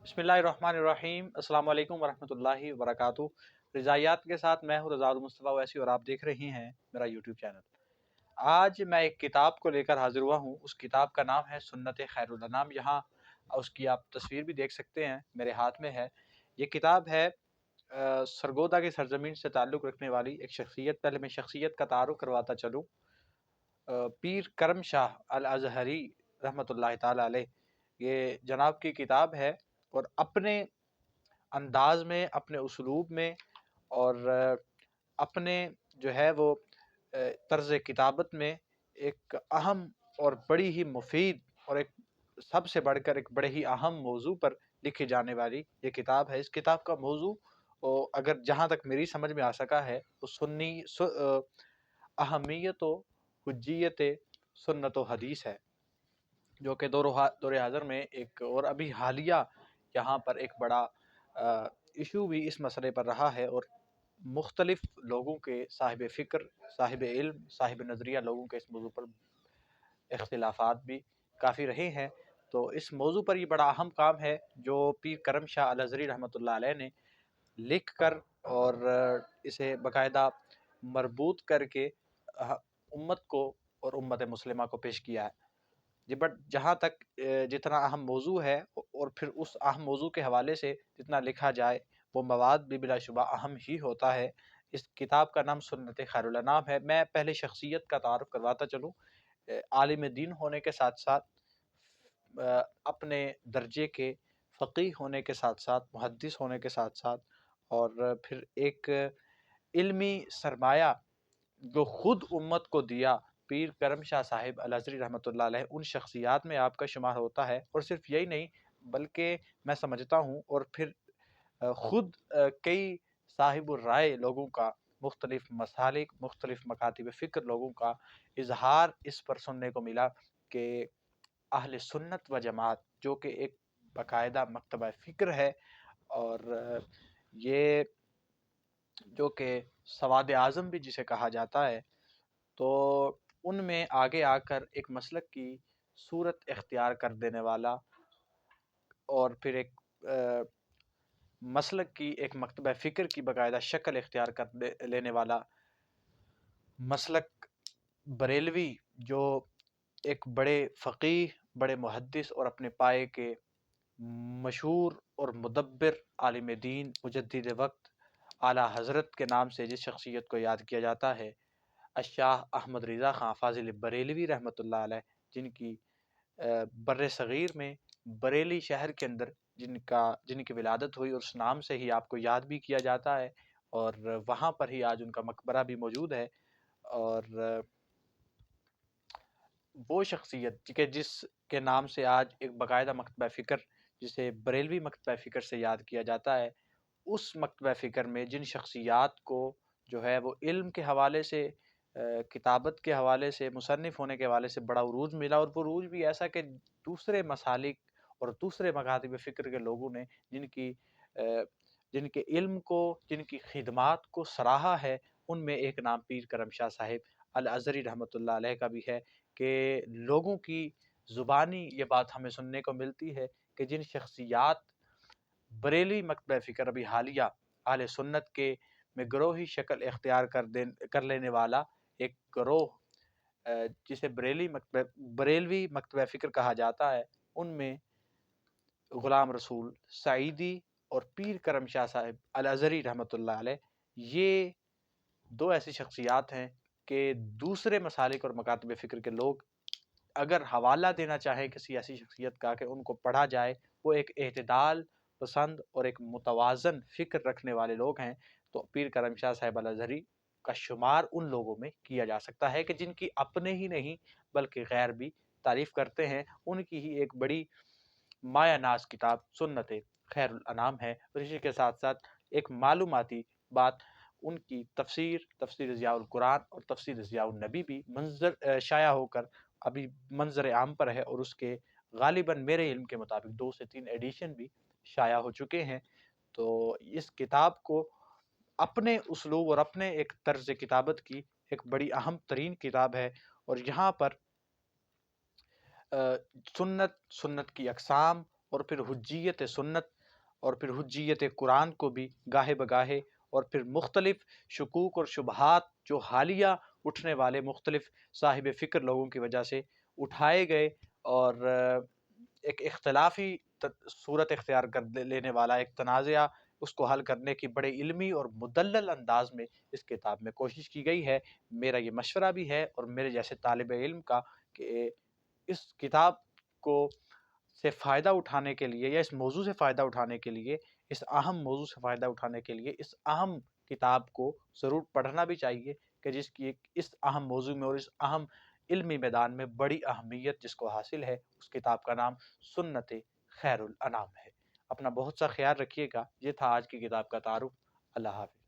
बिस्मिल्लाहिर्रहमानिर्रहीम। अस्सलाम वालेकुम वरहमतुल्लाहि वबरकातुहू। रज़ायात के साथ मैं हूँ रज़ाउल मुस्तफ़ा वैसी और आप देख रही हैं मेरा यूट्यूब चैनल। आज मैं एक किताब को लेकर हाज़िर हुआ हूँ। उस किताब का नाम है सुन्नत खैरुल अनाम। यहाँ उसकी आप तस्वीर भी देख सकते हैं, मेरे हाथ में है। ये किताब है सरगोदा की सरज़मीन से ताल्लुक़ रखने वाली एक शख्सियत। पहले मैं शख्सियत का तारुफ़ करवाता चलूँ। पीर करम शाह अल अज़हरी रहमतुल्लाहि ताला अलैह, ये जनाब की किताब है और अपने अंदाज में, अपने उसलूब में और अपने जो है वो तर्ज़ किताबत में एक अहम और बड़ी ही मुफीद और एक सबसे बढ़कर एक बड़े ही अहम मौजू पर लिखी जाने वाली ये किताब है। इस किताब का मौजू अगर जहाँ तक मेरी समझ में आ सका है वो अहमियत व हुज्जियत सुन्नत व हदीस है, जो कि दौर हाज़िर में एक और अभी हालिया यहाँ पर एक बड़ा इशू भी इस मसले पर रहा है और मुख्तलिफ लोगों के साहिब फ़िक्र, साहिब इल्म, साहिब नज़रिया लोगों के इस मौजू पर इख्तिलाफ़ात भी काफ़ी रहे हैं। तो इस मौजू पर ये बड़ा अहम काम है जो पीर करम शाह अल अज़हरी रहमतुल्लाह अलैह ने लिख कर और इसे बाकायदा मरबूत करके उम्मत को और उम्मत मुस्लिमा को पेश किया है जी। बट जहाँ तक जितना अहम मौजू है और फिर उस अहम मौजू के हवाले से जितना लिखा जाए वो मवाद भी बिलाशुबा अहम ही होता है। इस किताब का नाम सुन्नत खैरुल अनाम है। मैं पहले शख्सियत का तारुफ़ करवाता चलूँ। आलिम दीन होने के साथ साथ अपने दर्जे के फ़क़ीह होने के साथ साथ, मुहद्दिस होने के साथ साथ और फिर एक इल्मी सरमाया जो ख़ुद उम्मत को दिया पीर करम शाह साहिब अल अज़हरी रहमतुल्लाह अलैह, उन शख्सियात में आपका शुमार होता है। और सिर्फ यही नहीं बल्कि मैं समझता हूँ और फिर ख़ुद कई साहिबुर राय लोगों का, मुख्तलिफ मसालिक, मुख्तलिफ मकातिब फ़िक्र लोगों का इजहार इस पर सुनने को मिला कि अहले सुन्नत व जमात जो कि एक बाकायदा मकतबा फ़िक्र है और ये जो कि सवाद आज़म भी जिसे कहा जाता है, तो उनमें आगे आकर एक मसलक की सूरत इख्तियार कर देने वाला और फिर एक मसलक की, एक मकतबा फ़िक्र की बाकायदा शक्ल इख्तियार कर लेने वाला मसलक बरेलवी, जो एक बड़े फ़क़ीह, बड़े मुहद्दिस और अपने पाए के मशहूर और मुदब्बिर आलिम दीन, मुजद्दिद वक़्त, आला हज़रत के नाम से जिस शख्सियत को याद किया जाता है, शाह अहमद रिज़ा ख़ां फ़ाज़िल बरेलवी रहमतुल्लाह अलैह, जिनकी बर्रे सग़ीर में बरेली शहर के अंदर जिनकी विलादत हुई और उस नाम से ही आपको याद भी किया जाता है और वहाँ पर ही आज उनका मकबरा भी मौजूद है। और वो शख्सियत कि जिसके नाम से आज एक बाकायदा मकतबा फ़िक्र, जिसे बरेलवी मकतबा फ़िक्र से याद किया जाता है, उस मकतबा फ़िक्र में जिन शख्सियात को जो है वो इल्म के हवाले से, किताबत के हवाले से, मुसन्निफ़ होने के हवाले से बड़ा उरूज मिला और वो उरूज भी ऐसा कि दूसरे मसालिक और दूसरे मकातिब फ़िक्र के लोगों ने जिनके इल्म को, जिनकी खिदमात को सराहा है, उनमें एक नाम पीर करम शाह साहिब अल अज़हरी रहमतुल्लाह अलैह का भी है कि लोगों की ज़ुबानी ये बात हमें सुनने को मिलती है कि जिन शख्सियात बरेली मकतबा फ़िक्र अभी हालिया अहले सुन्नत के में गिरोही शक्ल इख्तियार कर लेने वाला एक गिरोह, जिसे बरेलवी मकतबा फ़िक्र कहा जाता है, उनमें ग़ुलाम रसूल सईदी और पीर करम शाह साहिब अल अज़हरी रहमतुल्लाह अलैह, ये दो ऐसी शख्सियात हैं कि दूसरे मसालिक और मकातिब फ़िक्र के लोग अगर हवाला देना चाहें किसी ऐसी शख्सियत का कि उनको पढ़ा जाए, वो एक एतदाल पसंद और एक मुतवाज़न फ़िक्र रखने वाले लोग हैं, तो पीर करम शाह साहिब अल अज़हरी का शुमार उन लोगों में किया जा सकता है कि जिनकी अपने ही नहीं बल्कि गैर भी तारीफ़ करते हैं। उनकी ही एक बड़ी माया नाज़ किताब सुन्नत खैरुल अनाम है। और इसी के साथ साथ एक मालूमाती बात, उनकी तफ़सीर ज़ियाउल कुरान और तफ़सीर ज़ियाउन नबी भी शाया होकर अभी मंज़र आम पर है और उसके गालिबन मेरे इल्म के मुताबिक 2 से 3 एडिशन भी शाया हो चुके हैं। तो इस किताब को अपने उसलूब और अपने एक तर्ज़ किताबत की एक बड़ी अहम तरीन किताब है और यहाँ पर सुन्नत की अक़साम اور پھر حجیت سنت اور پھر حجیت قرآن کو بھی گاہے بگاہے اور پھر مختلف شکوک اور شبہات جو حالیہ اٹھنے والے مختلف صاحب فکر لوگوں کی وجہ سے اٹھائے گئے اور ایک اختلافی صورت اختیار کر لینے والا ایک تنازعہ اس کو حل کرنے کی بڑے علمی اور مدلل انداز میں اس کتاب میں کوشش کی گئی ہے۔ میرا یہ مشورہ بھی ہے اور میرے جیسے طالب علم کا کہ اس کتاب کو سے فائدہ اٹھانے کے لیے یا اس موضوع سے فائدہ اٹھانے کے لیے، اس اہم موضوع سے فائدہ اٹھانے کے لیے اس اہم کتاب کو ضرور پڑھنا بھی چاہیے کہ جس کی اس اہم موضوع میں اور اس اہم علمی میدان میں بڑی اہمیت جس کو حاصل ہے۔ اس کتاب کا نام سنت خیر الانام ہے۔ اپنا بہت سا خیال رکھیے گا۔ یہ تھا آج کی کتاب کا تعارف۔ اللہ حافظ۔